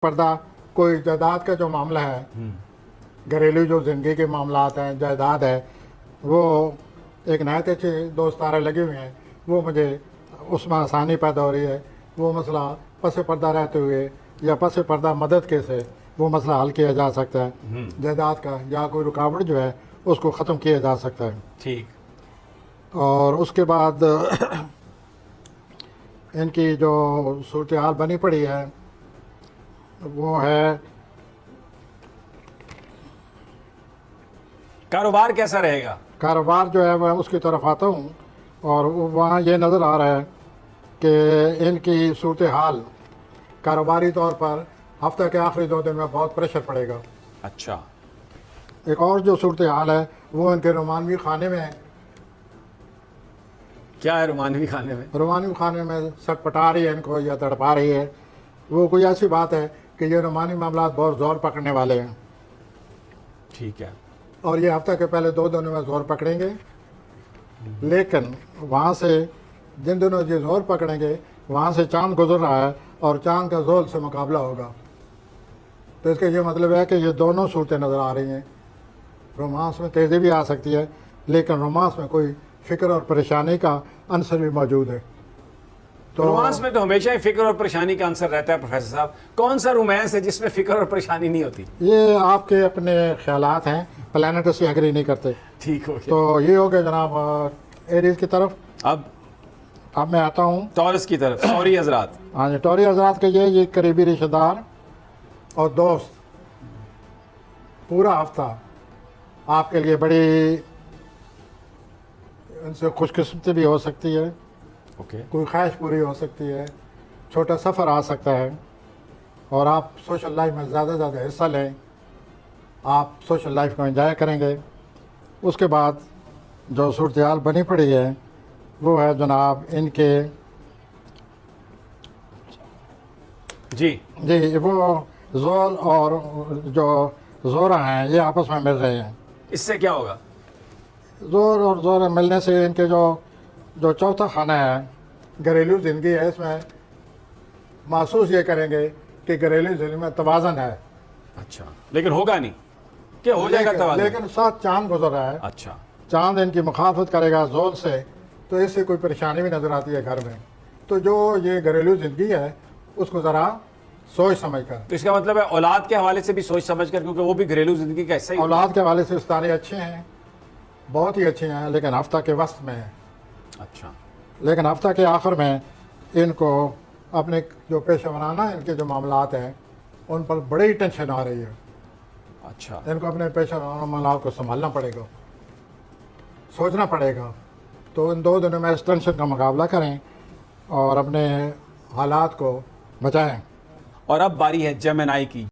پردہ کوئی جائیداد کا جو معاملہ ہے، گھریلو جو زندگی کے معاملات ہیں، جائیداد ہے، وہ ایک نہایت اچھے دوست تارے لگے ہوئے ہیں، وہ مجھے اس میں آسانی پیدا ہو رہی ہے۔ وہ مسئلہ پس پردہ رہتے ہوئے یا پس پردہ مدد کے سے وہ مسئلہ حل کیا جا سکتا ہے، جائیداد کا یا کوئی رکاوٹ جو ہے اس کو ختم کیا جا سکتا ہے۔ ٹھیک۔ اور اس کے بعد ان کی جو صورتحال بنی پڑی ہے وہ ہے کاروبار کیسا رہے گا؟ کاروبار جو ہے میں اس کی طرف آتا ہوں، اور وہاں یہ نظر آ رہا ہے کہ ان کی صورتحال کاروباری طور پر ہفتہ کے آخری 2 دن میں بہت پریشر پڑے گا۔ اچھا، ایک اور جو صورتحال ہے وہ ان کے رومانوی خانے میں ہے۔ کیا ہے رومانوی کھانے میں؟ رومانوی خانے میں سٹ پٹا رہی ہے ان کو یا تڑپا رہی ہے، وہ کوئی ایسی بات ہے کہ یہ رومانوی معاملات بہت زور پکڑنے والے ہیں، ٹھیک ہے۔ اور یہ ہفتہ کے پہلے 2 دنوں میں زور پکڑیں گے، لیکن وہاں سے جن دنوں یہ زور پکڑیں گے وہاں سے چاند گزر رہا ہے اور چاند کا زول سے مقابلہ ہوگا، تو اس کا یہ مطلب ہے کہ یہ دونوں صورتیں نظر آ رہی ہیں۔ رومانس میں تیزی بھی آ سکتی ہے، لیکن رومانس میں کوئی فکر اور پریشانی کا عنصر بھی موجود ہے۔ تو رومانس میں تو ہمیشہ ہی فکر اور پریشانی کا عنصر رہتا ہے پروفیسر صاحب، کون سا رومانس ہے جس میں فکر اور پریشانی نہیں ہوتی؟ یہ آپ کے اپنے خیالات ہیں، پلانٹ سے ایگری نہیں کرتے۔ ٹھیک ہو گیا۔ تو یہ ہو گیا جناب ایریز کی طرف۔ اب میں آتا ہوں ٹورس کی طرف۔ سوری حضرات۔ ہاں جی، ٹوری حضرات کے یہ قریبی رشتہ دار اور دوست پورا ہفتہ آپ کے لیے بڑی ان سے خوش قسمتی بھی ہو سکتی ہے، اوکے۔ کوئی خواہش پوری ہو سکتی ہے، چھوٹا سفر آ سکتا ہے، اور آپ سوشل لائف میں زیادہ سے زیادہ حصہ لیں، آپ سوشل لائف کو انجوائے کریں گے۔ اس کے بعد جو صورتحال بنی پڑی ہے وہ ہے جناب ان کے جی وہ زول اور جو زورہ ہیں یہ آپس میں مل رہے ہیں۔ اس سے کیا ہوگا؟ زور اور زورہ ملنے سے ان کے جو چوتھا خانہ ہے گھریلو زندگی ہے، اس میں محسوس یہ کریں گے کہ گھریلو زندگی میں توازن ہے، اچھا، لیکن ہوگا نہیں کہ ہو جائے گا توازن؟ لیکن ساتھ چاند گزر رہا ہے، اچھا، چاند ان کی مخالفت کرے گا زول سے، تو اس سے کوئی پریشانی بھی نظر آتی ہے گھر میں۔ تو جو یہ گھریلو زندگی ہے اس کو ذرا سوچ سمجھ کر، تو اس کا مطلب ہے اولاد کے حوالے سے بھی سوچ سمجھ کر، کیونکہ وہ بھی گھریلو زندگی کا حصہ ہی اولاد کے حوالے سے ستارے اچھے ہیں، بہت ہی اچھے ہیں، لیکن ہفتہ کے وسط میں ہیں، اچھا، لیکن ہفتہ کے آخر میں ان کو اپنے جو پیشہ ورانہ ان کے جو معاملات ہیں ان پر بڑی ٹینشن آ رہی ہے۔ اچھا، ان کو اپنے پیشہ ورانہ معاملات کو سنبھالنا پڑے گا، سوچنا پڑے گا۔ تو ان 2 دنوں میں اس ٹینشن کا مقابلہ کریں اور اپنے حالات کو بچائیں۔ اور اب باری ہے جیمنائی کی۔